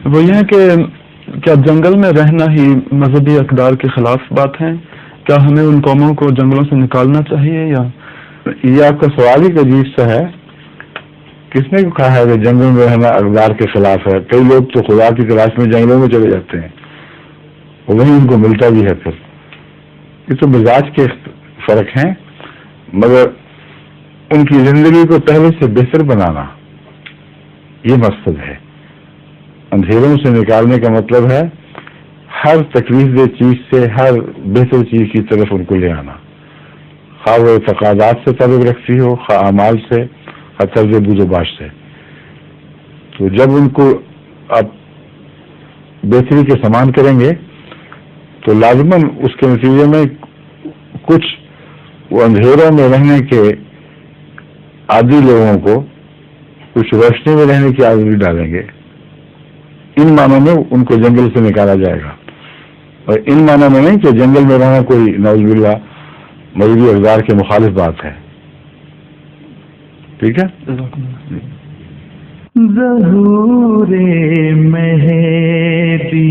وہ یہ ہے کہ کیا جنگل میں رہنا ہی مذہبی اقدار کے خلاف بات ہے؟ کیا ہمیں ان قوموں کو جنگلوں سے نکالنا چاہیے یا؟ یہ آپ کا سوال ہی عجیب سا ہے. کس نے کہا ہے کہ جنگل میں رہنا اقدار کے خلاف ہے؟ کئی لوگ تو خدا کی تلاش میں جنگلوں میں چلے جاتے ہیں، وہیں ان کو ملتا بھی ہے. پھر یہ تو مزاج کے فرق ہیں، مگر ان کی زندگی کو پہلے سے بہتر بنانا یہ مقصد ہے. اندھیروں سے نکالنے کا مطلب ہے ہر تکلیف دہ چیز سے ہر بہتر چیز کی طرف ان کو لے آنا، خواہ وہ اعتقادات سے تعلق رکھتی ہو، خواہ اعمال سے، خواہ طرز بود و باش سے. تو جب ان کو آپ بہتری کے سامان کریں گے تو لازماً اس کے نتیجے میں کچھ وہ اندھیروں میں رہنے کے عادی لوگوں کو کچھ روشنی میں رہنے کی عادت بھی ڈالیں گے. ان معنوں میں ان کو جنگل سے نکالا جائے گا، اور ان معنوں میں نہیں کہ جنگل میں رہنا کوئی نعوذ باللہ مذہبی اقدار کے مخالف بات ہے. ٹھیک ہے. ظہور مہدی